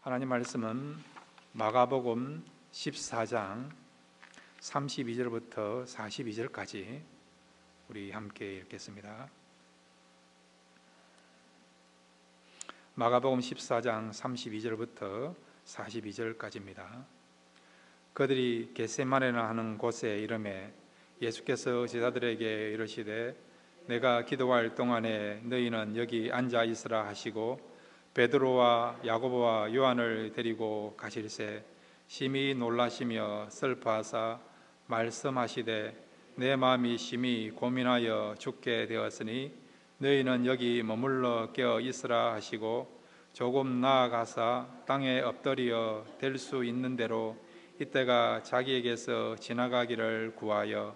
하나님 말씀은 마가복음 14장 32절부터 42절까지 우리 함께 읽겠습니다. 마가복음 14장 32절부터 42절까지입니다. 그들이 겟세마네라 하는 곳에 이르매 예수께서 제자들에게 이르시되 내가 기도할 동안에 너희는 여기 앉아 있으라 하시고 베드로와 야고보와 요한을 데리고 가실새 심히 놀라시며 슬퍼하사 말씀하시되 내 마음이 심히 고민하여 죽게 되었으니 너희는 여기 머물러 깨어 있으라 하시고 조금 나아가사 땅에 엎드려 될 수 있는 대로 이때가 자기에게서 지나가기를 구하여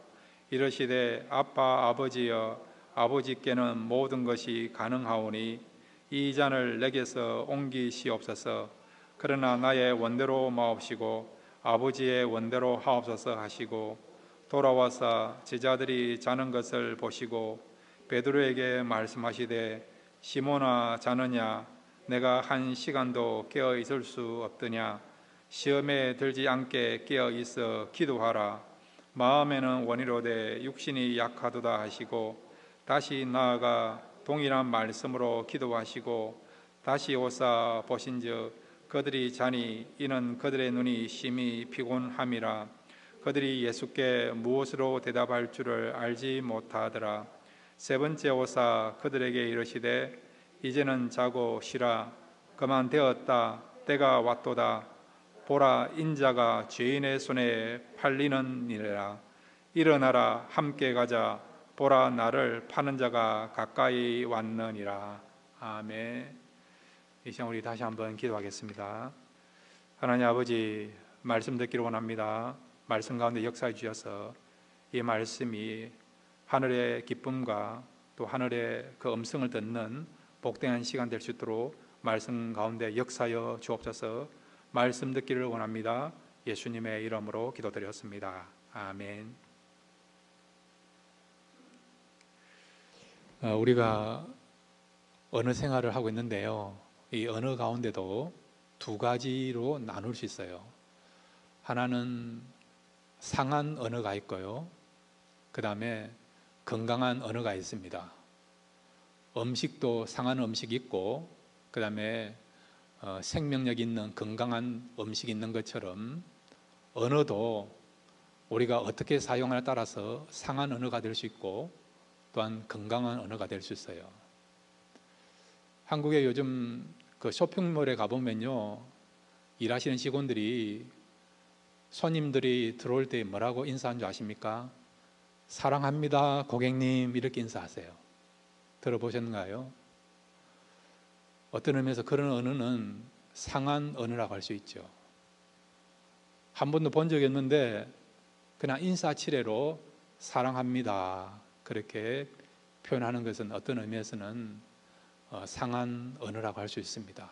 이르시되 아빠 아버지여 아버지께는 모든 것이 가능하오니 이 잔을 내게서 옮기시옵소서. 그러나 나의 원대로 마옵시고 아버지의 원대로 하옵소서 하시고 돌아와서 제자들이 자는 것을 보시고 베드로에게 말씀하시되 시몬아 자느냐 내가 한 시간도 깨어 있을 수 없더냐 시험에 들지 않게 깨어 있어 기도하라. 마음에는 원이로되 육신이 약하도다 하시고 다시 나아가 동일한 말씀으로 기도하시고 다시 오사 보신즉 그들이 자니 이는 그들의 눈이 심히 피곤함이라. 그들이 예수께 무엇으로 대답할 줄을 알지 못하더라. 세 번째 오사 그들에게 이르시되 이제는 자고 쉬라. 그만 되었다. 때가 왔도다. 보라 인자가 죄인의 손에 팔리느니라. 일어나라 함께 가자. 보라 나를 파는 자가 가까이 왔느니라. 아멘. 이 시간 우리 다시 한번 기도하겠습니다. 하나님 아버지 말씀 듣기를 원합니다. 말씀 가운데 역사해 주셔서 이 말씀이 하늘의 기쁨과 또 하늘의 그 음성을 듣는 복된 시간 될 수 있도록 말씀 가운데 역사하여 주옵소서. 말씀 듣기를 원합니다. 예수님의 이름으로 기도드렸습니다. 아멘. 우리가 언어 생활을 하고 있는데요, 이 언어 가운데도 두 가지로 나눌 수 있어요. 하나는 상한 언어가 있고요, 그 다음에 건강한 언어가 있습니다. 음식도 상한 음식이 있고 그 다음에 생명력 있는 건강한 음식이 있는 것처럼 언어도 우리가 어떻게 사용하냐에 따라서 상한 언어가 될 수 있고 또한 건강한 언어가 될 수 있어요. 한국에 요즘 그 쇼핑몰에 가보면요, 일하시는 직원들이 손님들이 들어올 때 뭐라고 인사하는 줄 아십니까? 사랑합니다 고객님 이렇게 인사하세요. 들어보셨나요? 어떤 의미에서 그런 언어는 상한 언어라고 할 수 있죠. 한 번도 본 적이 없는데 그냥 인사치레로 사랑합니다 그렇게 표현하는 것은 어떤 의미에서는 상한 언어라고 할 수 있습니다.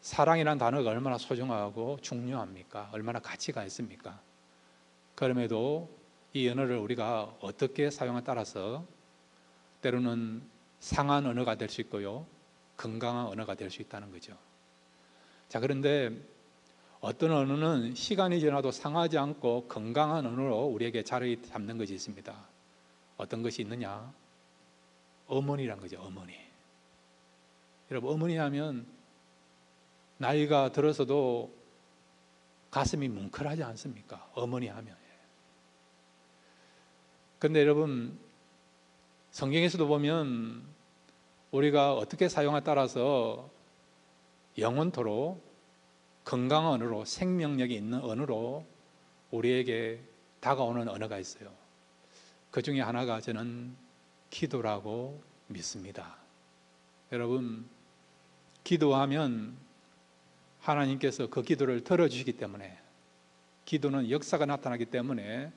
사랑이라는 단어가 얼마나 소중하고 중요합니까? 얼마나 가치가 있습니까? 그럼에도 이 언어를 우리가 어떻게 사용하냐에 따라서 때로는 상한 언어가 될 수 있고요, 건강한 언어가 될 수 있다는 거죠. 자, 그런데 어떤 언어는 시간이 지나도 상하지 않고 건강한 언어로 우리에게 자리 잡는 것이 있습니다. 어떤 것이 있느냐? 어머니란 거죠. 어머니. 여러분, 어머니 하면 나이가 들어서도 가슴이 뭉클하지 않습니까? 어머니 하면. 그런데 여러분, 성경에서도 보면 우리가 어떻게 사용하냐에 따라서 영원토록 건강한 언어로, 생명력이 있는 언어로 우리에게 다가오는 언어가 있어요. 그 중에 하나가 저는 기도라고 믿습니다. 여러분, 기도하면 하나님께서 그 기도를 들어주시기 때문에, 기도는 역사가 나타나기 때문에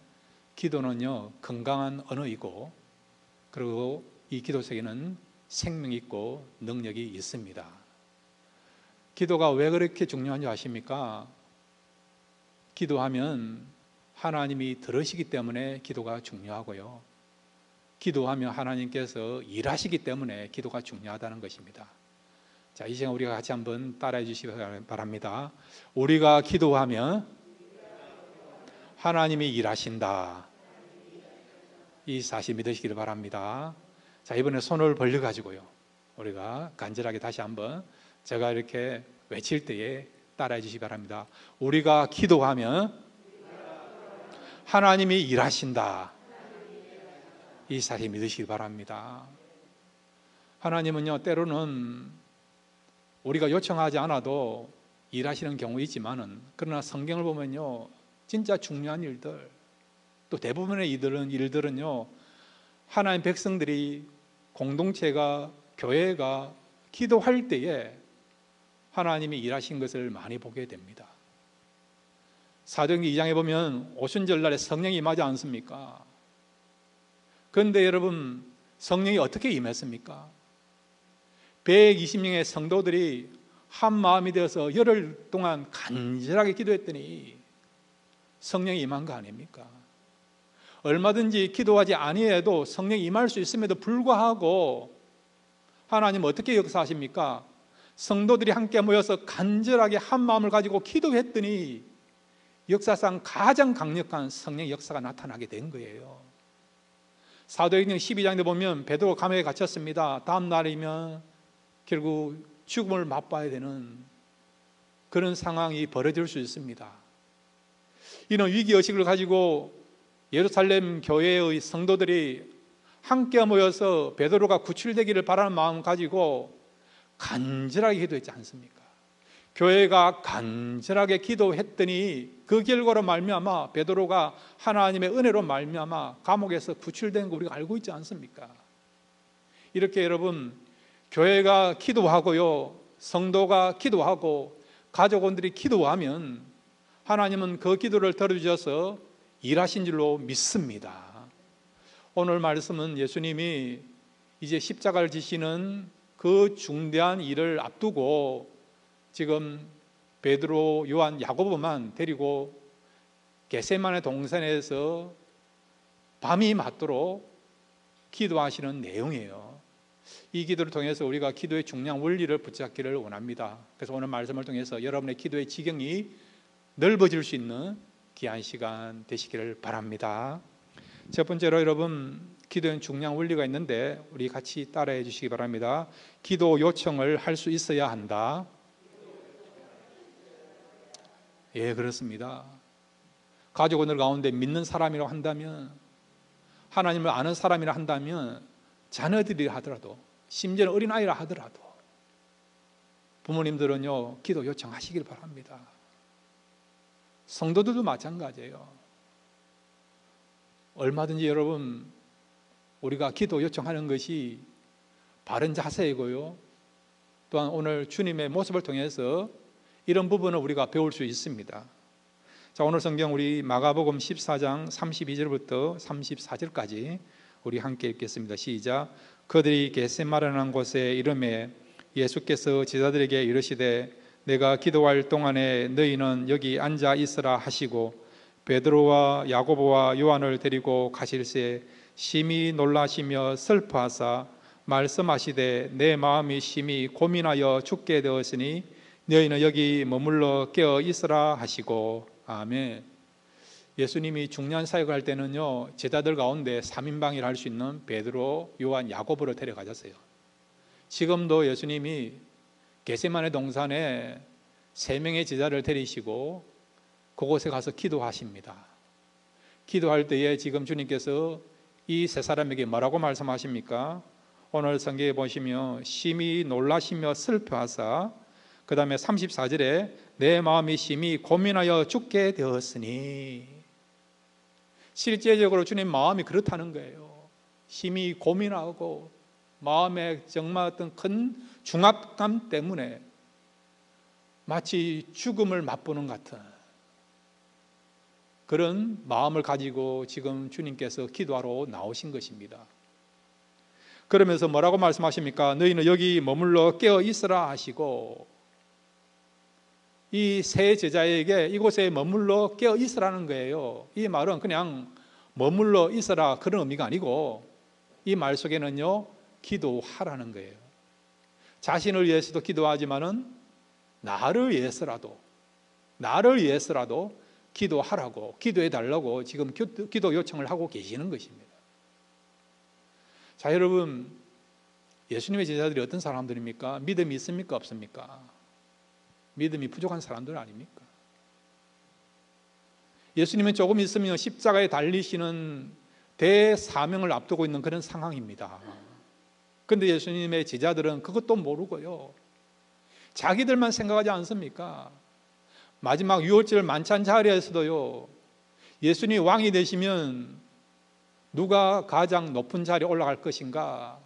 기도는요 건강한 언어이고, 그리고 이 기도 속에는 생명이 있고 능력이 있습니다. 기도가 왜 그렇게 중요한지 아십니까? 기도하면 하나님이 들으시기 때문에 기도가 중요하고요, 기도하면 하나님께서 일하시기 때문에 기도가 중요하다는 것입니다. 자, 이 시간 우리가 같이 한번 따라해 주시기 바랍니다. 우리가 기도하면 하나님이 일하신다. 이 사실 믿으시기를 바랍니다. 자, 이번에 손을 벌려 가지고요, 우리가 간절하게 다시 한번 제가 이렇게 외칠 때에 따라해 주시기 바랍니다. 우리가 기도하면 하나님이 일하신다. 이 사실 믿으시기 바랍니다. 하나님은요, 때로는 우리가 요청하지 않아도 일하시는 경우 있지만은, 그러나 성경을 보면요, 진짜 중요한 일들, 또 대부분의 일들은요, 하나님 백성들이, 공동체가, 교회가 기도할 때에 하나님이 일하신 것을 많이 보게 됩니다. 사도행전 2장에 보면 오순절날에 성령이 임하지 않습니까? 그런데 여러분, 성령이 어떻게 임했습니까? 120명의 성도들이 한 마음이 되어서 열흘 동안 간절하게 기도했더니 성령이 임한 거 아닙니까? 얼마든지 기도하지 아니해도 성령이 임할 수 있음에도 불구하고 하나님 어떻게 역사하십니까? 성도들이 함께 모여서 간절하게 한 마음을 가지고 기도했더니 역사상 가장 강력한 성령의 역사가 나타나게 된 거예요. 사도행전 12장에 보면 베드로 감옥에 갇혔습니다. 다음 날이면 결국 죽음을 맛봐야 되는 그런 상황이 벌어질 수 있습니다. 이런 위기의식을 가지고 예루살렘 교회의 성도들이 함께 모여서 베드로가 구출되기를 바라는 마음 가지고 간절하게 기도했지 않습니까? 교회가 간절하게 기도했더니 그 결과로 말미암아 베드로가 하나님의 은혜로 말미암아 감옥에서 구출된 거 우리가 알고 있지 않습니까? 이렇게 여러분, 교회가 기도하고요, 성도가 기도하고 가족원들이 기도하면 하나님은 그 기도를 들어주셔서 일하신 줄로 믿습니다. 오늘 말씀은 예수님이 이제 십자가를 지시는 그 중대한 일을 앞두고 지금 베드로, 요한, 야고보만 데리고 겟세마네 동산에서 밤이 맞도록 기도하시는 내용이에요. 이 기도를 통해서 우리가 기도의 중요한 원리를 붙잡기를 원합니다. 그래서 오늘 말씀을 통해서 여러분의 기도의 지경이 넓어질 수 있는 귀한 시간 되시기를 바랍니다. 첫 번째로 여러분, 기도엔 중요한 원리가 있는데 우리 같이 따라해 주시기 바랍니다. 기도 요청을 할 수 있어야 한다. 예, 그렇습니다. 가족원들 가운데 믿는 사람이라고 한다면, 하나님을 아는 사람이라 한다면, 자녀들이 하더라도, 심지어는 어린아이라 하더라도 부모님들은요, 기도 요청하시길 바랍니다. 성도들도 마찬가지예요. 얼마든지 여러분, 우리가 기도 요청하는 것이 바른 자세이고요, 또한 오늘 주님의 모습을 통해서 이런 부분을 우리가 배울 수 있습니다. 자, 오늘 성경 우리 마가복음 14장 32절부터 34절까지 우리 함께 읽겠습니다. 시작. 그들이 겟세마네라는 곳에 이르매 예수께서 제자들에게 이르시되 내가 기도할 동안에 너희는 여기 앉아 있으라 하시고 베드로와 야고보와 요한을 데리고 가실새 심히 놀라시며 슬퍼하사 말씀하시되 내 마음이 심히 고민하여 죽게 되었으니 너희는 여기 머물러 깨어 있으라 하시고. 아멘. 예수님이 중요한 사역을 할 때는요, 제자들 가운데 3인방이라 할 수 있는 베드로, 요한, 야고보를 데려가셨어요. 지금도 예수님이 겟세마네 동산에 3명의 제자를 데리시고 그곳에 가서 기도하십니다. 기도할 때에 지금 주님께서 이 세 사람에게 뭐라고 말씀하십니까? 오늘 성경에 보시면 심히 놀라시며 슬퍼하사, 그 다음에 34절에 내 마음이 심히 고민하여 죽게 되었으니, 실제적으로 주님 마음이 그렇다는 거예요. 심히 고민하고 마음에 정말 어떤 큰 중압감 때문에 마치 죽음을 맛보는 같은 그런 마음을 가지고 지금 주님께서 기도하러 나오신 것입니다. 그러면서 뭐라고 말씀하십니까? 너희는 여기 머물러 깨어 있으라 하시고, 이 세 제자에게 이곳에 머물러 깨어 있으라는 거예요. 이 말은 그냥 머물러 있으라 그런 의미가 아니고 이 말 속에는요, 기도하라는 거예요. 자신을 위해서도 기도하지만은 나를 위해서라도 기도하라고, 기도해 달라고 지금 기도 요청을 하고 계시는 것입니다. 자, 여러분, 예수님의 제자들이 어떤 사람들입니까? 믿음이 있습니까? 없습니까? 믿음이 부족한 사람들 아닙니까? 예수님은 조금 있으면 십자가에 달리시는 대사명을 앞두고 있는 그런 상황입니다. 그런데 예수님의 제자들은 그것도 모르고요, 자기들만 생각하지 않습니까? 마지막 유월절 만찬 자리에서도요, 예수님이 왕이 되시면 누가 가장 높은 자리에 올라갈 것인가,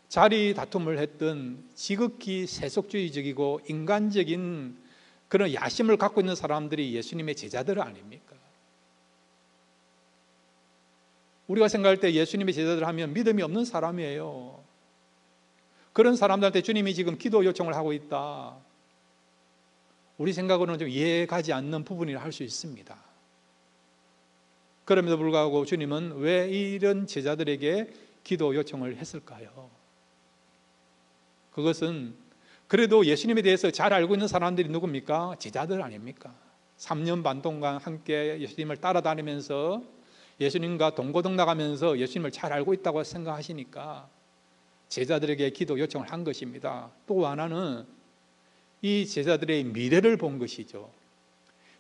자리 다툼을 했던 지극히 세속주의적이고 인간적인 그런 야심을 갖고 있는 사람들이 예수님의 제자들 아닙니까? 우리가 생각할 때 예수님의 제자들 하면 믿음이 없는 사람이에요. 그런 사람들한테 주님이 지금 기도 요청을 하고 있다, 우리 생각으로는 좀 이해가지 않는 부분이라 할 수 있습니다. 그럼에도 불구하고 주님은 왜 이런 제자들에게 기도 요청을 했을까요? 그것은 그래도 예수님에 대해서 잘 알고 있는 사람들이 누굽니까? 제자들 아닙니까? 3년 반 동안 함께 예수님을 따라다니면서 예수님과 동고동 나가면서 예수님을 잘 알고 있다고 생각하시니까 제자들에게 기도 요청을 한 것입니다. 또 하나는 이 제자들의 미래를 본 것이죠.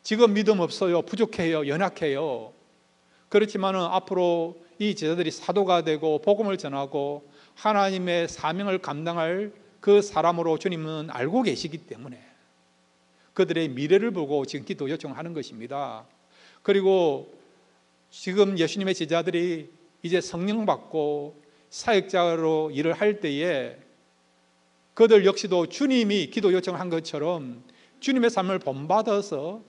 지금 믿음 없어요, 부족해요, 연약해요. 그렇지만 앞으로 이 제자들이 사도가 되고 복음을 전하고 하나님의 사명을 감당할 그 사람으로 주님은 알고 계시기 때문에 그들의 미래를 보고 지금 기도 요청하는 것입니다. 그리고 지금 예수님의 제자들이 이제 성령 받고 사역자로 일을 할 때에 그들 역시도 주님이 기도 요청을 한 것처럼 주님의 삶을 본받아서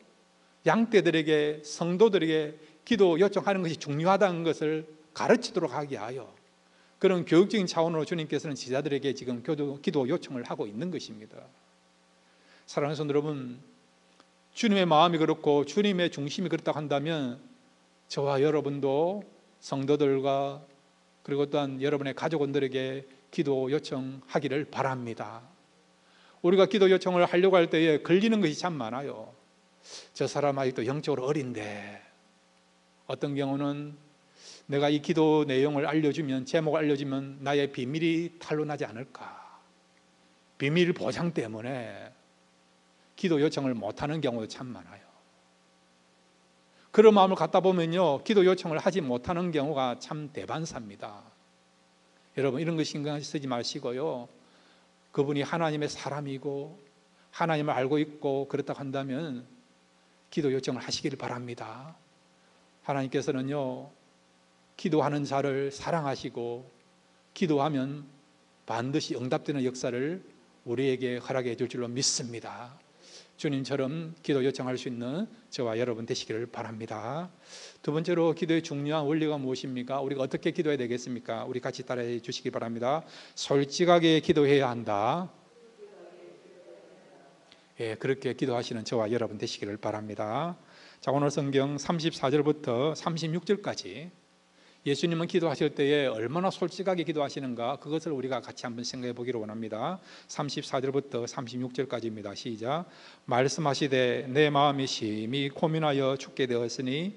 양떼들에게, 성도들에게 기도 요청하는 것이 중요하다는 것을 가르치도록 하게 하여 그런 교육적인 차원으로 주님께서는 제자들에게 지금 기도 요청을 하고 있는 것입니다. 사랑하는 성도 여러분, 주님의 마음이 그렇고 주님의 중심이 그렇다고 한다면 저와 여러분도 성도들과 그리고 또한 여러분의 가족원들에게 기도 요청하기를 바랍니다. 우리가 기도 요청을 하려고 할 때에 걸리는 것이 참 많아요. 저 사람 아직도 영적으로 어린데, 어떤 경우는 내가 이 기도 내용을 알려주면, 제목을 알려주면 나의 비밀이 탄로나지 않을까, 비밀 보장 때문에 기도 요청을 못하는 경우도 참 많아요. 그런 마음을 갖다 보면요, 기도 요청을 하지 못하는 경우가 참 대반사입니다. 여러분, 이런 거 신경 쓰지 마시고요, 그분이 하나님의 사람이고 하나님을 알고 있고 그렇다고 한다면 기도 요청을 하시기를 바랍니다. 하나님께서는요, 기도하는 자를 사랑하시고 기도하면 반드시 응답되는 역사를 우리에게 허락해 줄 줄로 믿습니다. 주님처럼 기도 요청할 수 있는 저와 여러분 되시기를 바랍니다. 두 번째로 기도의 중요한 원리가 무엇입니까? 우리가 어떻게 기도해야 되겠습니까? 우리 같이 따라해 주시기 바랍니다. 솔직하게 기도해야 한다. 예, 그렇게 기도하시는 저와 여러분 되시기를 바랍니다. 자, 오늘 성경 34절부터 36절까지 예수님은 기도하실 때에 얼마나 솔직하게 기도하시는가, 그것을 우리가 같이 한번 생각해 보기를 원합니다. 34절부터 36절까지입니다. 시작. 말씀하시되 내 마음이 심히 고민하여 죽게 되었으니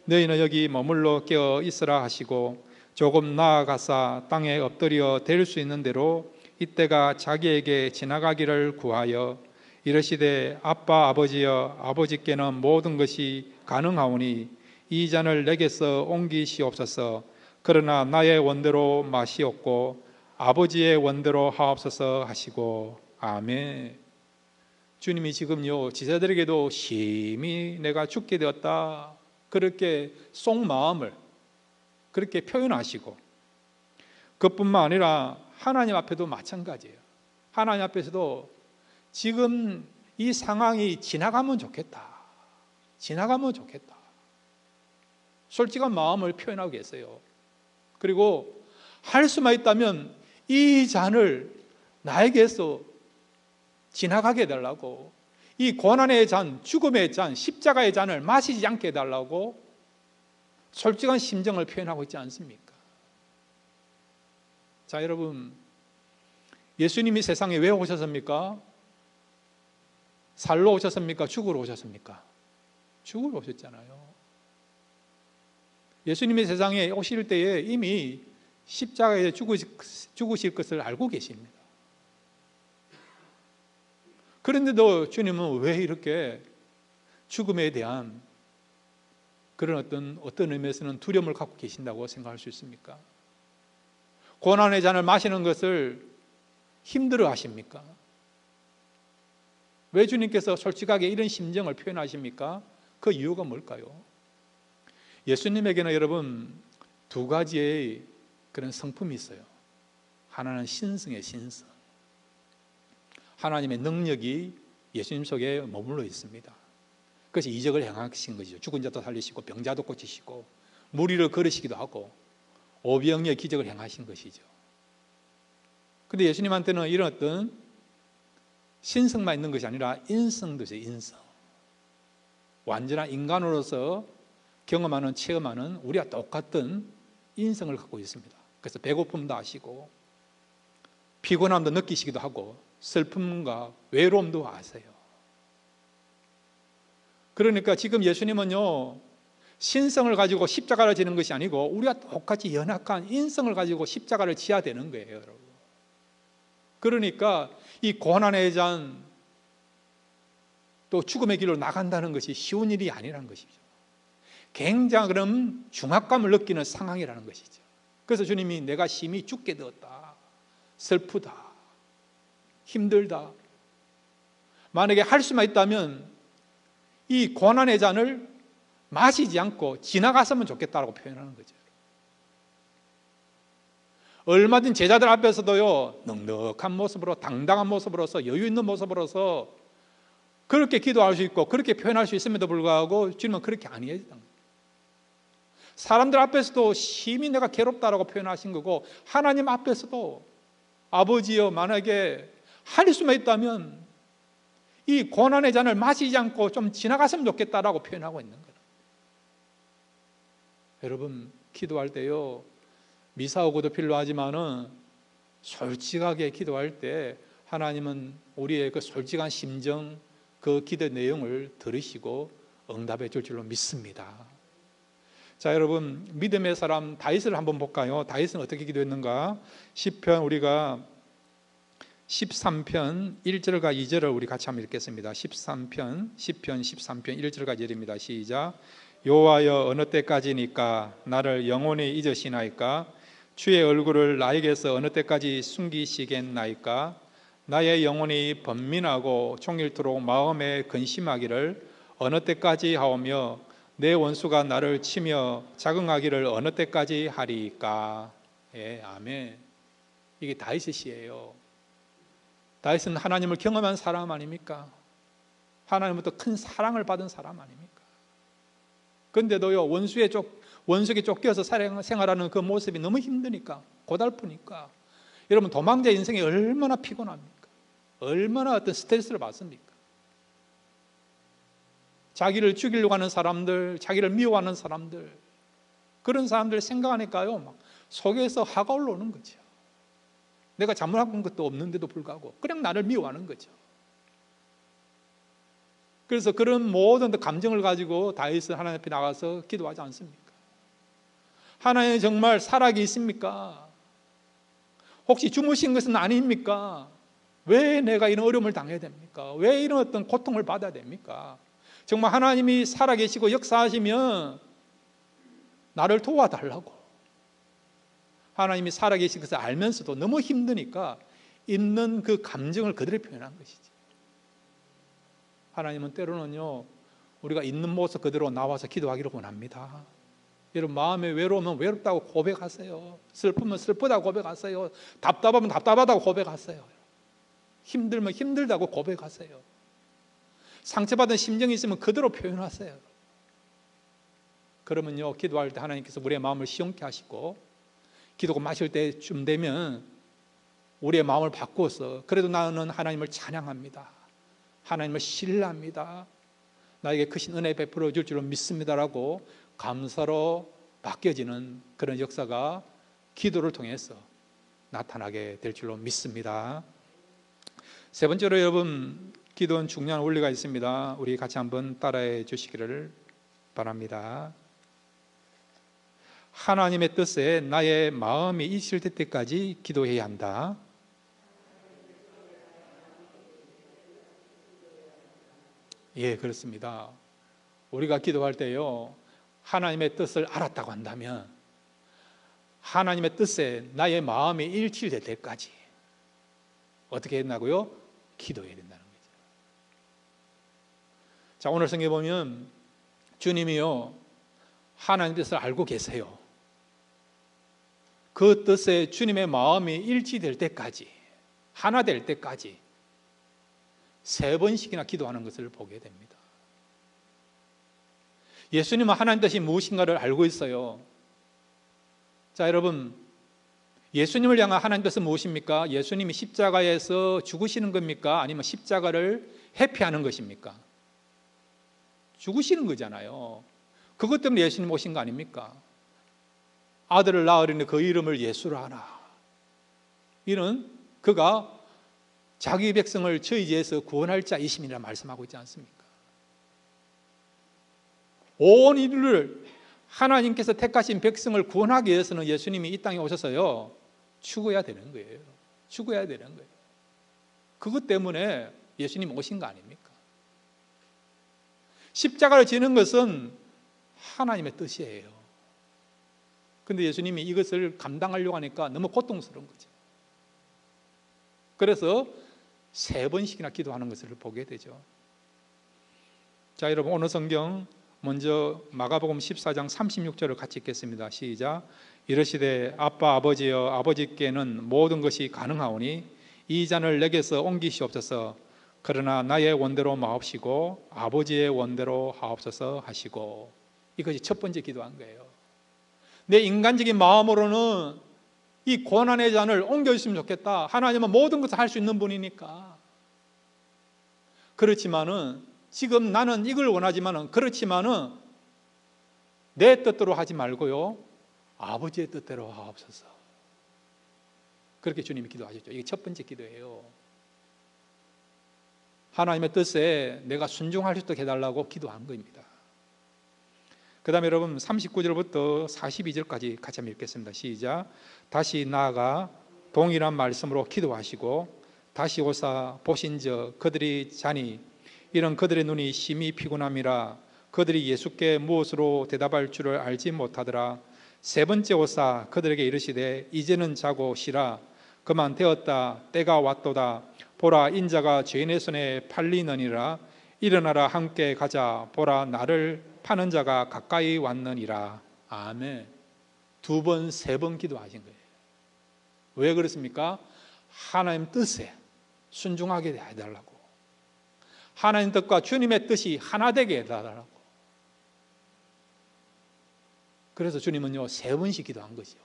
너희는 여기 머물러 깨어 있으라 하시고 조금 나아가사 땅에 엎드려 댈 수 있는 대로 이때가 자기에게 지나가기를 구하여 이르시되 아빠 아버지여, 아버지께는 모든 것이 가능하오니 이 잔을 내게서 옮기시옵소서. 그러나 나의 원대로 마시옵고 아버지의 원대로 하옵소서 하시고. 아멘. 주님이 지금요, 제자들에게도 심히 내가 죽게 되었다, 그렇게 속마음을 그렇게 표현하시고, 그뿐만 아니라 하나님 앞에도 마찬가지예요. 하나님 앞에서도 지금 이 상황이 지나가면 좋겠다, 지나가면 좋겠다, 솔직한 마음을 표현하고 계세요. 그리고 할 수만 있다면 이 잔을 나에게서 지나가게 해달라고, 이 고난의 잔, 죽음의 잔, 십자가의 잔을 마시지 않게 해달라고 솔직한 심정을 표현하고 있지 않습니까? 자, 여러분, 예수님이 세상에 왜 오셨습니까? 살러 오셨습니까? 죽으러 오셨습니까? 죽으러 오셨잖아요. 예수님이 세상에 오실 때에 이미 십자가에 죽으실 것을 알고 계십니다. 그런데도 주님은 왜 이렇게 죽음에 대한 그런 어떤 의미에서는 두려움을 갖고 계신다고 생각할 수 있습니까? 고난의 잔을 마시는 것을 힘들어 하십니까? 왜 주님께서 솔직하게 이런 심정을 표현하십니까? 그 이유가 뭘까요? 예수님에게는 여러분 두 가지의 그런 성품이 있어요. 하나는 신성의 신성. 하나님의 능력이 예수님 속에 머물러 있습니다. 그래서 이적을 행하신 것이죠. 죽은 자도 살리시고 병자도 고치시고 무리를 걸으시기도 하고 오병이의 기적을 행하신 것이죠. 그런데 예수님한테는 이런 어떤 신성만 있는 것이 아니라 인성도 있어요. 인성. 완전한 인간으로서 경험하는, 체험하는 우리와 똑같은 인성을 갖고 있습니다. 그래서 배고픔도 아시고 피곤함도 느끼시기도 하고 슬픔과 외로움도 아세요. 그러니까 지금 예수님은요, 신성을 가지고 십자가를 지는 것이 아니고 우리가 똑같이 연약한 인성을 가지고 십자가를 지어야 되는 거예요, 여러분. 그러니까 이 고난의 잔, 또 죽음의 길로 나간다는 것이 쉬운 일이 아니라는 것이죠. 굉장한 그런 중압감을 느끼는 상황이라는 것이죠. 그래서 주님이 내가 심히 죽게 되었다, 슬프다, 힘들다, 만약에 할 수만 있다면 이 고난의 잔을 마시지 않고 지나갔으면 좋겠다라고 표현하는 거죠. 얼마든 제자들 앞에서도요, 넉넉한 모습으로, 당당한 모습으로서, 여유 있는 모습으로서 그렇게 기도할 수 있고 그렇게 표현할 수 있음에도 불구하고 주님은 그렇게 아니했던 거예요. 사람들 앞에서도 심히 내가 괴롭다라고 표현하신 거고, 하나님 앞에서도 아버지여, 만약에 할 수만 있다면 이 고난의 잔을 마시지 않고 좀 지나갔으면 좋겠다라고 표현하고 있는 거예요. 여러분, 기도할 때요, 미사오고도 필요하지만은 솔직하게 기도할 때 하나님은 우리의 그 솔직한 심정, 그 기도 내용을 들으시고 응답해 줄 줄로 믿습니다. 자, 여러분, 믿음의 사람 다윗을 한번 볼까요? 다윗은 어떻게 기도했는가? 시편, 우리가 13편 1절과 2절을 우리 같이 한번 읽겠습니다. 13편, 시편 13편 1절과 2절입니다. 시작. 여호와여, 어느 때까지니까 나를 영원히 잊으시나이까? 주의 얼굴을 나에게서 어느 때까지 숨기시겠나이까? 나의 영혼이 번민하고 종일토록 마음에 근심하기를 어느 때까지 하오며 내 원수가 나를 치며 자긍하기를 어느 때까지 하리까? 예, 아멘. 이게 다윗의 시예요. 다윗은 하나님을 경험한 사람 아닙니까? 하나님부터 큰 사랑을 받은 사람 아닙니까? 그런데도요, 원수에게 쫓겨서 생활하는 그 모습이 너무 힘드니까, 고달프니까, 여러분, 도망자 인생이 얼마나 피곤합니까? 얼마나 어떤 스트레스를 받습니까? 자기를 죽이려고 하는 사람들, 자기를 미워하는 사람들, 그런 사람들 생각하니까요, 막 속에서 화가 올라오는 거죠. 내가 잘못한 것도 없는데도 불구하고 그냥 나를 미워하는 거죠. 그래서 그런 모든 감정을 가지고 다윗은 하나님 앞에 나가서 기도하지 않습니까? 하나님 정말 살아계십니까? 혹시 주무신 것은 아닙니까? 왜 내가 이런 어려움을 당해야 됩니까? 왜 이런 어떤 고통을 받아야 됩니까? 정말 하나님이 살아계시고 역사하시면 나를 도와달라고, 하나님이 살아계신 것을 알면서도 너무 힘드니까 있는 그 감정을 그대로 표현한 것이지. 하나님은 때로는요, 우리가 있는 모습 그대로 나와서 기도하기를 원합니다. 여러분, 마음에 외로우면 외롭다고 고백하세요. 슬프면 슬프다고 고백하세요. 답답하면 답답하다고 고백하세요. 힘들면 힘들다고 고백하세요. 상처받은 심정이 있으면 그대로 표현하세요. 그러면요, 기도할 때 하나님께서 우리의 마음을 시원케 하시고, 기도가 마실 때쯤 되면 우리의 마음을 바꾸어서 그래도 나는 하나님을 찬양합니다, 하나님을 신뢰합니다, 나에게 크신 은혜 베풀어 줄 줄로 믿습니다라고 감사로 바뀌어지는 그런 역사가 기도를 통해서, 나타나게 될 줄로 믿습니다. 세 번째로 여러분, 기도는 중요한 원리가 있습니다. 우리 같이 한번 따라해 주시기를 바랍니다. 하나님의 뜻에 나의 마음이 이실될 때까지 기도해야 한다. 예, 그렇습니다. 우리가 기도할 때요, 하나님의 뜻을 알았다고 한다면 하나님의 뜻에 나의 마음이 일치될 때까지 어떻게 했나고요? 기도해야 된다는 거죠. 자, 오늘 성경에 보면 주님이요, 하나님 뜻을 알고 계세요. 그 뜻에 주님의 마음이 일치될 때까지, 하나 될 때까지 3번씩이나 기도하는 것을 보게 됩니다. 예수님은 하나님 뜻이 무엇인가를 알고 있어요. 자, 여러분, 예수님을 향한 하나님 뜻은 무엇입니까? 예수님이 십자가에서 죽으시는 겁니까? 아니면 십자가를 회피하는 것입니까? 죽으시는 거잖아요. 그것 때문에 예수님 오신 거 아닙니까? 아들을 낳으려니 그 이름을 예수라 하라. 이는 그가 자기 백성을 저희 죄에서 구원할 자이심이라 말씀하고 있지 않습니까? 온 인류를 하나님께서 택하신 백성을 구원하기 위해서는 예수님이 이 땅에 오셔서요, 죽어야 되는 거예요. 죽어야 되는 거예요. 그것 때문에 예수님 오신 거 아닙니까? 십자가를 지는 것은 하나님의 뜻이에요. 그런데 예수님이 이것을 감당하려고 하니까 너무 고통스러운 거죠. 그래서 3번씩이나 기도하는 것을 보게 되죠. 자, 여러분, 오늘 성경 먼저 마가복음 14장 36절을 같이 읽겠습니다. 시작. 이르시되 아빠 아버지여, 아버지께는 모든 것이 가능하오니 이 잔을 내게서 옮기시옵소서. 그러나 나의 원대로 마옵시고 아버지의 원대로 하옵소서 하시고. 이것이 첫 번째 기도한 거예요. 내 인간적인 마음으로는 이 고난의 잔을 옮겨주시면 좋겠다. 하나님은 모든 것을 할 수 있는 분이니까. 그렇지만은 지금 나는 이걸 원하지만은, 그렇지만은 내 뜻대로 하지 말고요, 아버지의 뜻대로 하옵소서. 그렇게 주님이 기도하셨죠. 이게 첫 번째 기도예요. 하나님의 뜻에 내가 순종할 수 있도록 해달라고 기도한 겁니다. 그 다음에 여러분 39절부터 42절까지 같이 한번 읽겠습니다. 시작. 다시 나아가 동일한 말씀으로 기도하시고 다시 오사 보신즉 그들이 자니 이런 그들의 눈이 심히 피곤함이라 그들이 예수께 무엇으로 대답할 줄을 알지 못하더라. 세 번째 오사 그들에게 이르시되 이제는 자고 쉬라. 그만 되었다. 때가 왔도다. 보라, 인자가 죄인의 손에 팔리느니라. 일어나라, 함께 가자. 보라, 나를 파는 자가 가까이 왔느니라. 아멘. 2번, 3번 기도하신 거예요. 왜 그렇습니까? 하나님 뜻에 순종하게 해달라고, 하나님 뜻과 주님의 뜻이 하나 되게 해달라고. 그래서 주님은요 3번씩 기도한 거죠.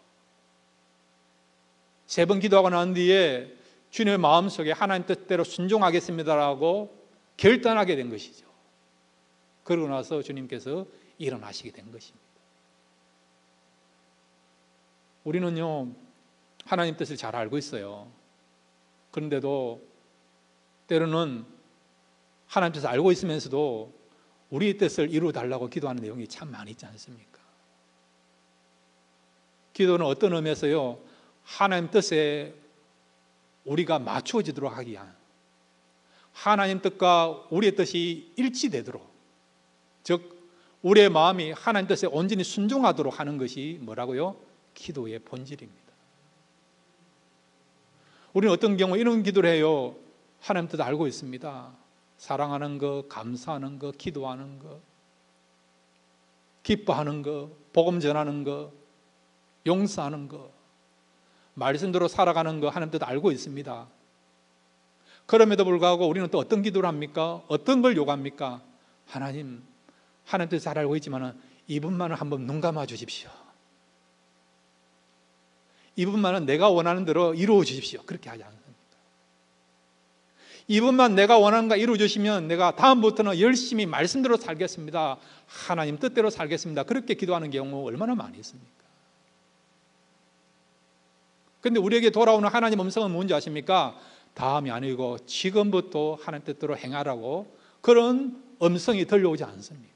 3번 기도하고 난 뒤에 주님의 마음속에 하나님 뜻대로 순종하겠습니다라고 결단하게 된 것이죠. 그러고 나서 주님께서 일어나시게 된 것입니다. 우리는요 하나님 뜻을 잘 알고 있어요. 그런데도 때로는 하나님 뜻을 알고 있으면서도 우리의 뜻을 이루어 달라고 기도하는 내용이 참 많이 있지 않습니까? 기도는 어떤 의미에서요 하나님 뜻에 우리가 맞추어지도록 하기 위한, 하나님 뜻과 우리의 뜻이 일치되도록, 즉 우리의 마음이 하나님 뜻에 온전히 순종하도록 하는 것이 뭐라고요? 기도의 본질입니다. 우리는 어떤 경우 이런 기도를 해요. 하나님 뜻 알고 있습니다. 사랑하는 것, 감사하는 것, 기도하는 것, 기뻐하는 것, 복음 전하는 것, 용서하는 것, 말씀대로 살아가는 것 하나님 뜻 알고 있습니다. 그럼에도 불구하고 우리는 또 어떤 기도를 합니까? 어떤 걸 요구합니까? 하나님 뜻 잘 알고 있지만 이분만은 한번 눈 감아 주십시오. 이분만은 내가 원하는 대로 이루어 주십시오. 그렇게 하지 않습니다. 이분만 내가 원하는 거 이루어 주시면 내가 다음부터는 열심히 말씀대로 살겠습니다. 하나님 뜻대로 살겠습니다. 그렇게 기도하는 경우 얼마나 많이 있습니까? 근데 우리에게 돌아오는 하나님 음성은 뭔지 아십니까? 다음이 아니고 지금부터 하나님 뜻대로 행하라고, 그런 음성이 들려오지 않습니까?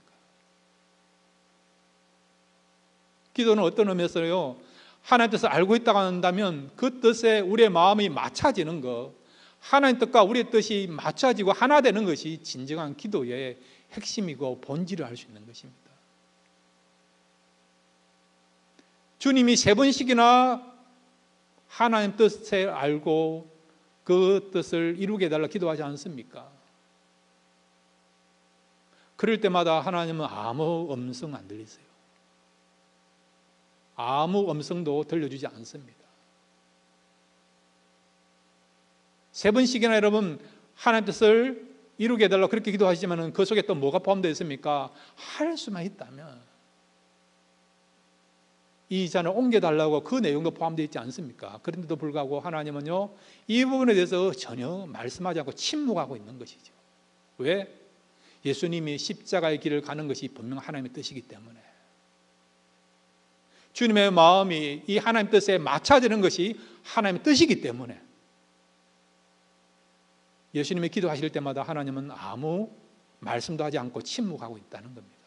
기도는 어떤 의미에서요, 하나님 뜻을 알고 있다고 한다면 그 뜻에 우리의 마음이 맞춰지는 것, 하나님 뜻과 우리의 뜻이 맞춰지고 하나 되는 것이 진정한 기도의 핵심이고 본질을 알 수 있는 것입니다. 주님이 3번씩이나 하나님 뜻을 알고 그 뜻을 이루게 해달라 기도하지 않습니까? 그럴 때마다 하나님은 아무 음성 안 들리세요. 아무 음성도 들려주지 않습니다. 3번씩이나 여러분 하나님 뜻을 이루게 해달라 그렇게 기도하시지만 그 속에 또 뭐가 포함되어 있습니까? 할 수만 있다면 이 잔을 옮겨달라고 그 내용도 포함되어 있지 않습니까? 그런데도 불구하고 하나님은요, 이 부분에 대해서 전혀 말씀하지 않고 침묵하고 있는 것이죠. 왜? 예수님이 십자가의 길을 가는 것이 분명 하나님의 뜻이기 때문에, 주님의 마음이 이 하나님 뜻에 맞춰지는 것이 하나님의 뜻이기 때문에 예수님이 기도하실 때마다 하나님은 아무 말씀도 하지 않고 침묵하고 있다는 겁니다.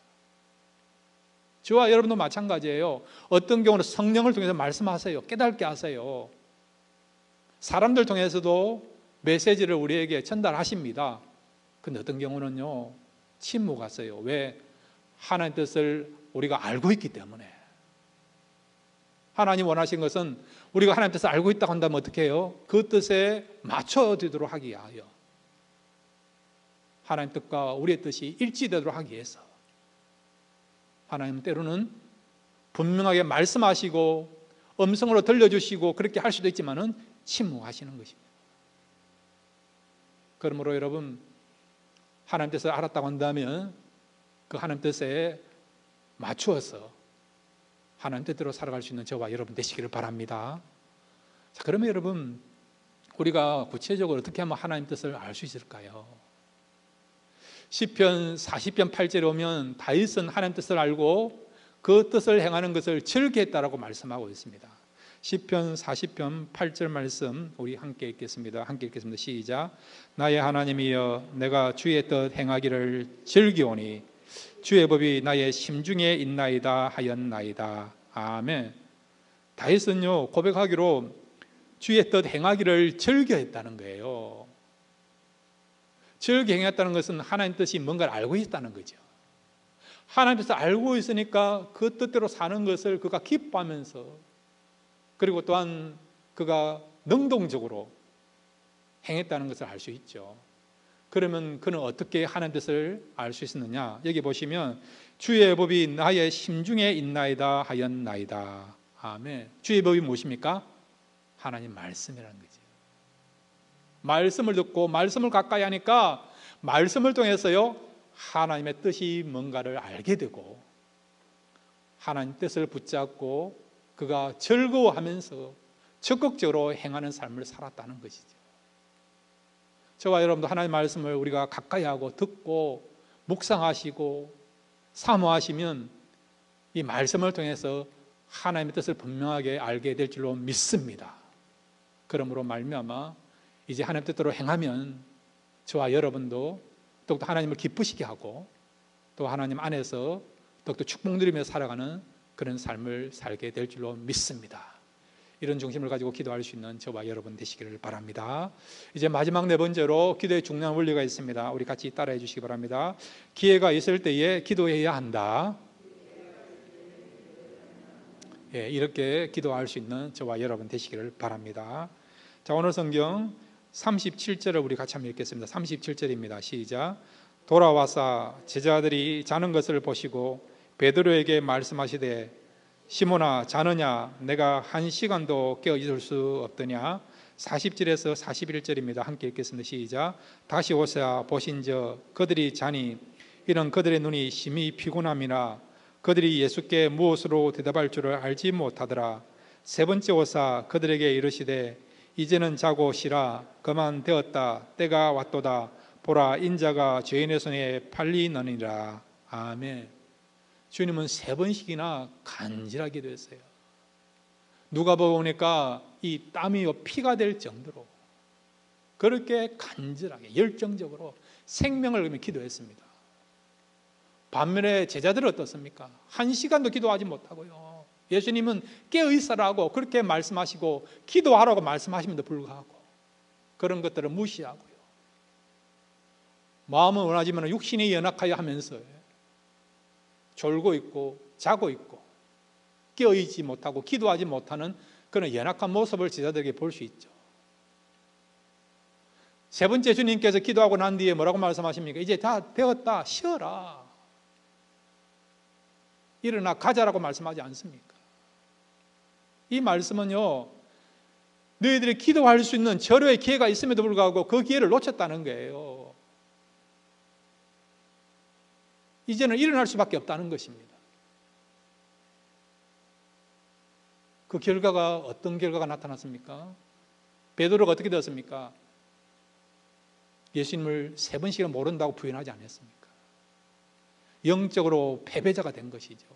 저와 여러분도 마찬가지예요. 어떤 경우는 성령을 통해서 말씀하세요. 깨닫게 하세요. 사람들 통해서도 메시지를 우리에게 전달하십니다. 그런데 어떤 경우는요, 침묵하세요. 왜? 하나님의 뜻을 우리가 알고 있기 때문에. 하나님 원하신 것은 우리가 하나님의 뜻을 알고 있다고 한다면 어떻게 해요? 그 뜻에 맞춰지도록 하기 위하여, 하나님 뜻과 우리의 뜻이 일치되도록 하기 위해서 하나님은 때로는 분명하게 말씀하시고 음성으로 들려주시고 그렇게 할 수도 있지만은 침묵하시는 것입니다. 그러므로 여러분, 하나님 뜻을 알았다고 한다면 그 하나님 뜻에 맞추어서 하나님 뜻대로 살아갈 수 있는 저와 여러분 되시기를 바랍니다. 자, 그러면 여러분, 우리가 구체적으로 어떻게 하면 하나님 뜻을 알 수 있을까요? 시편 40편 8절에 오면 다윗은 하나님 뜻을 알고 그 뜻을 행하는 것을 즐겨했다라고 말씀하고 있습니다. 시편 40편 8절 말씀 우리 함께 읽겠습니다. 시작. 나의 하나님이여, 내가 주의 뜻 행하기를 즐기오니 주의 법이 나의 심중에 있나이다 하였나이다. 아멘. 다윗은요, 고백하기로 주의 뜻 행하기를 즐겨했다는 거예요. 즐겨 행했다는 것은 하나님 뜻이 뭔가를 알고 있다는 거죠. 하나님 뜻을 알고 있으니까 그 뜻대로 사는 것을 그가 기뻐하면서, 그리고 또한 그가 능동적으로 행했다는 것을 알 수 있죠. 그러면 그는 어떻게 하나님 뜻을 알 수 있었느냐? 여기 보시면 주의 법이 나의 심중에 있나이다 하였나이다. 아멘. 주의 법이 무엇입니까? 하나님 말씀이라는 거죠. 말씀을 듣고 말씀을 가까이 하니까 말씀을 통해서요, 하나님의 뜻이 뭔가를 알게 되고 하나님 뜻을 붙잡고 그가 즐거워하면서 적극적으로 행하는 삶을 살았다는 것이죠. 저와 여러분도 하나님의 말씀을 우리가 가까이 하고 듣고 묵상하시고 사모하시면 이 말씀을 통해서 하나님의 뜻을 분명하게 알게 될 줄로 믿습니다. 그러므로 말미암아 이제 하나님 뜻대로 행하면 저와 여러분도 더욱더 하나님을 기쁘시게 하고 또 하나님 안에서 더욱더 축복 누리며 살아가는 그런 삶을 살게 될 줄로 믿습니다. 이런 중심을 가지고 기도할 수 있는 저와 여러분 되시기를 바랍니다. 이제 마지막 4번째로 기도의 중요한 원리가 있습니다. 우리 같이 따라해 주시기 바랍니다. 기회가 있을 때에 기도해야 한다. 예, 이렇게 기도할 수 있는 저와 여러분 되시기를 바랍니다. 자, 오늘 성경 37절을 우리 같이 한번 읽겠습니다. 37절입니다. 시작. 돌아와사 제자들이 자는 것을 보시고 베드로에게 말씀하시되 시몬아 자느냐, 내가 1시간도 깨어 있을 수 없더냐. 40절에서 41절입니다. 함께 읽겠습니다. 시작. 다시 오사 보신저 그들이 자니 이는 그들의 눈이 심히 피곤함이나 그들이 예수께 무엇으로 대답할 줄을 알지 못하더라. 3번째 오사 그들에게 이르시되 이제는 자고 쉬라. 그만 되었다. 때가 왔도다. 보라, 인자가 죄인의 손에 팔리느니라. 아멘. 주님은 3번씩이나 간절하게 기도했어요. 누가복음 보니까 이 땀이 피가 될 정도로 그렇게 간절하게 열정적으로 생명을 걸며 기도했습니다. 반면에 제자들은 어떻습니까? 1시간도 기도하지 못하고요. 예수님은 깨어있으라고 그렇게 말씀하시고 기도하라고 말씀하심에도 불구하고 그런 것들을 무시하고요. 마음은 원하지만 육신이 연약하여 하면서 졸고 있고 자고 있고 깨어있지 못하고 기도하지 못하는 그런 연약한 모습을 제자들에게 볼 수 있죠. 세 번째 주님께서 기도하고 난 뒤에 뭐라고 말씀하십니까? 이제 다 되었다, 쉬어라, 일어나 가자라고 말씀하지 않습니까? 이 말씀은요, 너희들이 기도할 수 있는 절호의 기회가 있음에도 불구하고 그 기회를 놓쳤다는 거예요. 이제는 일어날 수밖에 없다는 것입니다. 그 결과가 어떤 결과가 나타났습니까? 베드로가 어떻게 되었습니까? 예수님을 3번씩이나 모른다고 부인하지 않았습니까? 영적으로 패배자가 된 것이죠.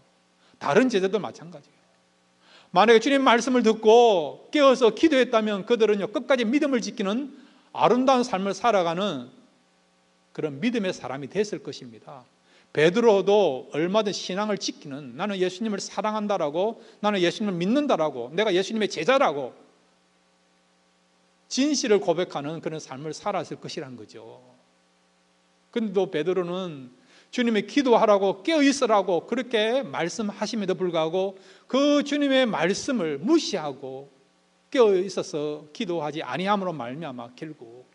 다른 제자도 마찬가지예요. 만약에 주님 말씀을 듣고 깨어서 기도했다면 그들은요, 끝까지 믿음을 지키는 아름다운 삶을 살아가는 그런 믿음의 사람이 됐을 것입니다. 베드로도 얼마든지 신앙을 지키는, 나는 예수님을 사랑한다라고, 나는 예수님을 믿는다라고, 내가 예수님의 제자라고 진실을 고백하는 그런 삶을 살았을 것이란 거죠. 그런데도 베드로는 주님의 기도하라고 깨어있으라고 그렇게 말씀하심에도 불구하고 그 주님의 말씀을 무시하고 깨어있어서 기도하지 아니함으로 말미암아 결국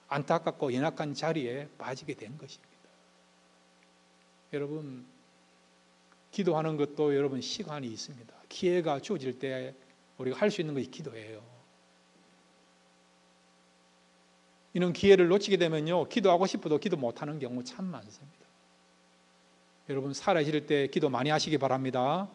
안타깝고 연약한 자리에 빠지게 된 것입니다. 여러분, 기도하는 것도 여러분 시간이 있습니다. 기회가 주어질 때 우리가 할 수 있는 것이 기도예요. 이런 기회를 놓치게 되면요, 기도하고 싶어도 기도 못하는 경우 참 많습니다. 여러분, 살아계실 때 기도 많이 하시기 바랍니다.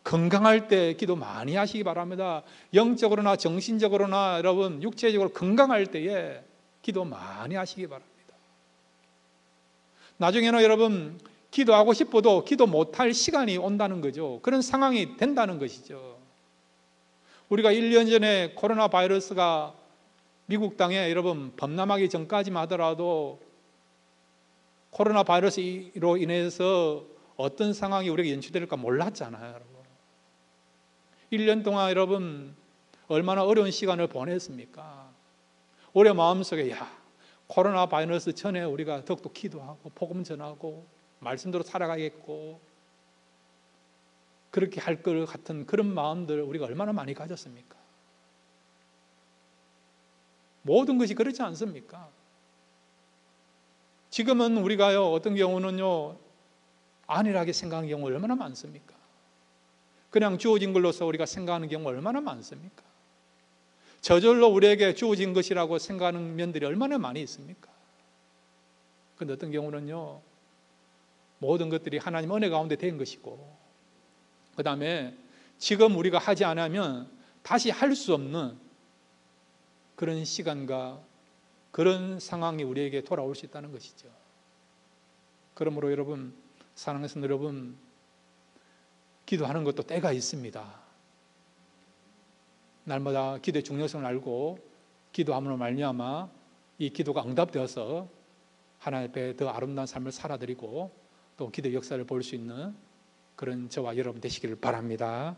건강할 때 기도 많이 하시기 바랍니다. 영적으로나 정신적으로나 여러분 육체적으로 건강할 때에 기도 많이 하시기 바랍니다. 나중에는 여러분 기도하고 싶어도 기도 못할 시간이 온다는 거죠. 그런 상황이 된다는 것이죠. 우리가 1년 전에 코로나 바이러스가 미국 땅에 여러분 범람하기 전까지만 하더라도 코로나 바이러스로 인해서 어떤 상황이 우리에게 연출될까 몰랐잖아요, 여러분. 1년 동안 여러분 얼마나 어려운 시간을 보냈습니까? 우리 마음속에 코로나 바이러스 전에 우리가 더욱더 기도하고 복음 전하고 말씀대로 살아가겠고 그렇게 할 것 같은 그런 마음들 우리가 얼마나 많이 가졌습니까? 모든 것이 그렇지 않습니까? 지금은 우리가요, 어떤 경우는요, 안일하게 생각하는 경우 얼마나 많습니까? 그냥 주어진 걸로서 우리가 생각하는 경우 얼마나 많습니까? 저절로 우리에게 주어진 것이라고 생각하는 면들이 얼마나 많이 있습니까? 그런데 어떤 경우는요, 모든 것들이 하나님 은혜 가운데 된 것이고, 그 다음에 지금 우리가 하지 않으면 다시 할 수 없는 그런 시간과 그런 상황이 우리에게 돌아올 수 있다는 것이죠. 그러므로 여러분, 사랑하는 성도 여러분, 기도하는 것도 때가 있습니다. 날마다 기도의 중요성을 알고 기도함으로 말미암아 이 기도가 응답되어서 하나님 앞에 더 아름다운 삶을 살아드리고 또 기도의 역사를 볼 수 있는 그런 저와 여러분 되시기를 바랍니다.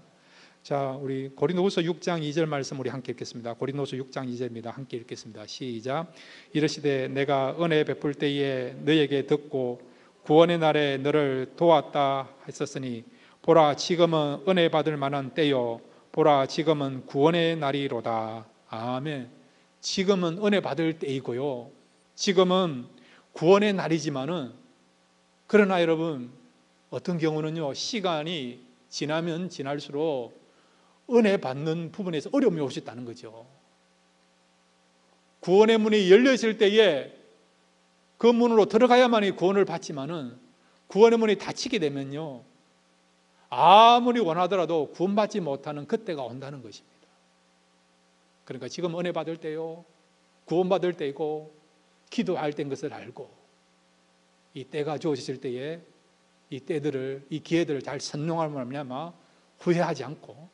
자, 우리 고린도후서 6장 2절 말씀 우리 함께 읽겠습니다. 고린도후서 6장 2절입니다. 함께 읽겠습니다. 시작. 이르시되 내가 은혜 베풀 때에 너에게 듣고 구원의 날에 너를 도왔다 했었으니 보라 지금은 은혜 받을 만한 때요 보라 지금은 구원의 날이로다. 아멘. 지금은 은혜 받을 때이고요, 지금은 구원의 날이지만은 그러나 여러분 어떤 경우는요, 시간이 지나면 지날수록 은혜 받는 부분에서 어려움이 올 수 있다는 거죠. 구원의 문이 열려있을 때에 그 문으로 들어가야만이 구원을 받지만은 구원의 문이 닫히게 되면요, 아무리 원하더라도 구원받지 못하는 그때가 온다는 것입니다. 그러니까 지금 은혜 받을 때요, 구원받을 때이고 기도할 때인 것을 알고 이 때가 주어질 때에 이 때들을, 이 기회들을 잘 선용하면 후회하지 않고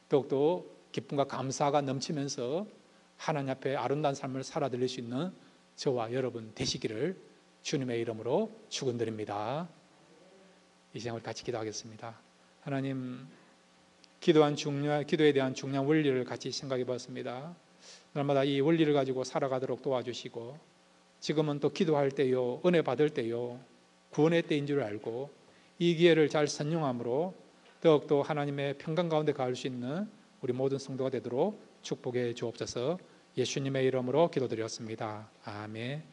더욱더 기쁨과 감사가 넘치면서 하나님 앞에 아름다운 삶을 살아드릴 수 있는 저와 여러분 되시기를 주님의 이름으로 축원드립니다. 이 시간을 같이 기도하겠습니다. 하나님, 기도에 대한 중요한 원리를 같이 생각해 봤습니다. 날마다 이 원리를 가지고 살아가도록 도와주시고, 지금은 또 기도할 때요, 은혜 받을 때요, 구원의 때인 줄 알고 이 기회를 잘 선용함으로 더욱더 하나님의 평강 가운데 가을 수 있는 우리 모든 성도가 되도록 축복해 주옵소서. 예수님의 이름으로 기도드렸습니다. 아멘.